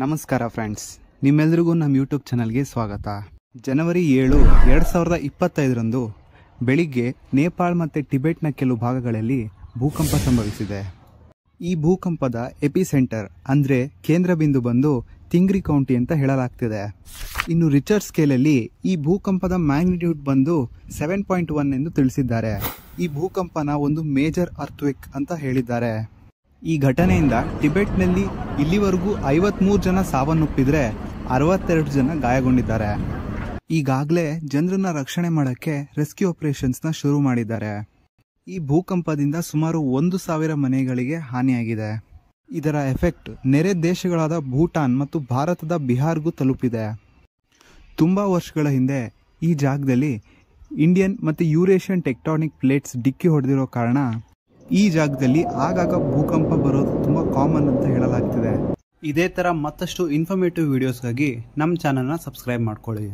ನಮಸ್ಕಾರ ಫ್ರೆಂಡ್ಸ್, ನಿಮ್ಮೆಲ್ಲರಿಗೂ ನಮ್ಮ ಯೂಟ್ಯೂಬ್ ಚಾನಲ್ಗೆ ಸ್ವಾಗತ. ಜನವರಿ 7, 2025ರಂದು ಬೆಳಿಗ್ಗೆ ನೇಪಾಳ ಮತ್ತು ಟಿಬೆಟ್ನ ಕೆಲವು ಭಾಗಗಳಲ್ಲಿ ಭೂಕಂಪ ಸಂಭವಿಸಿದೆ. ಈ ಭೂಕಂಪದ ಎಪಿಸೆಂಟರ್ ಅಂದರೆ ಕೇಂದ್ರ ಬಿಂದು ಬಂದು ತಿಂಗ್ರಿ ಕೌಂಟಿ ಅಂತ ಹೇಳಲಾಗ್ತಿದೆ. ಇನ್ನು ರಿಚರ್ ಸ್ಕೇಲಲ್ಲಿ ಈ ಭೂಕಂಪದ ಮ್ಯಾಗ್ನಿಟ್ಯೂಡ್ ಬಂದು 7.1 ಎಂದು ತಿಳಿಸಿದ್ದಾರೆ. ಈ ಭೂಕಂಪನ ಒಂದು ಮೇಜರ್ ಅರ್ಥ್ಕ್ವೇಕ್ ಅಂತ ಹೇಳಿದ್ದಾರೆ. ಈ ಘಟನೆಯಿಂದ ಟಿಬೆಟ್ನಲ್ಲಿ ಇಲ್ಲಿವರೆಗೂ 53 ಜನ ಸಾವನ್ನಪ್ಪಿದ್ರೆ 62 ಜನ ಗಾಯಗೊಂಡಿದ್ದಾರೆ. ಈಗಾಗಲೇ ಜನರನ್ನ ರಕ್ಷಣೆ ಮಾಡೋಕ್ಕೆ ರೆಸ್ಕ್ಯೂ ಆಪರೇಷನ್ಸ್ನ ಶುರು ಮಾಡಿದ್ದಾರೆ. ಈ ಭೂಕಂಪದಿಂದ ಸುಮಾರು 1,000 ಮನೆಗಳಿಗೆ ಹಾನಿಯಾಗಿದೆ. ಇದರ ಎಫೆಕ್ಟ್ ನೆರೆ ದೇಶಗಳಾದ ಭೂಟಾನ್ ಮತ್ತು ಭಾರತದ ಬಿಹಾರ್ಗೂ ತಲುಪಿದೆ. ತುಂಬ ವರ್ಷಗಳ ಹಿಂದೆ ಈ ಜಾಗದಲ್ಲಿ ಇಂಡಿಯನ್ ಮತ್ತು ಯೂರೇಷಿಯನ್ ಟೆಕ್ಟಾನಿಕ್ ಪ್ಲೇಟ್ಸ್ ಡಿಕ್ಕಿ ಹೊಡೆದಿರೋ ಕಾರಣ ಈ ಜಾಗದಲ್ಲಿ ಆಗಾಗ ಭೂಕಂಪ ಬರೋದು ತುಂಬ ಕಾಮನ್ ಅಂತ ಹೇಳಲಾಗ್ತಿದೆ. ಇದೇ ಥರ ಮತ್ತಷ್ಟು ಇನ್ಫಾರ್ಮೇಟಿವ್ ವಿಡಿಯೋಸ್ಗಾಗಿ ನಮ್ಮ ಚಾನಲ್ನ ಸಬ್ಸ್ಕ್ರೈಬ್ ಮಾಡ್ಕೊಳ್ಳಿ.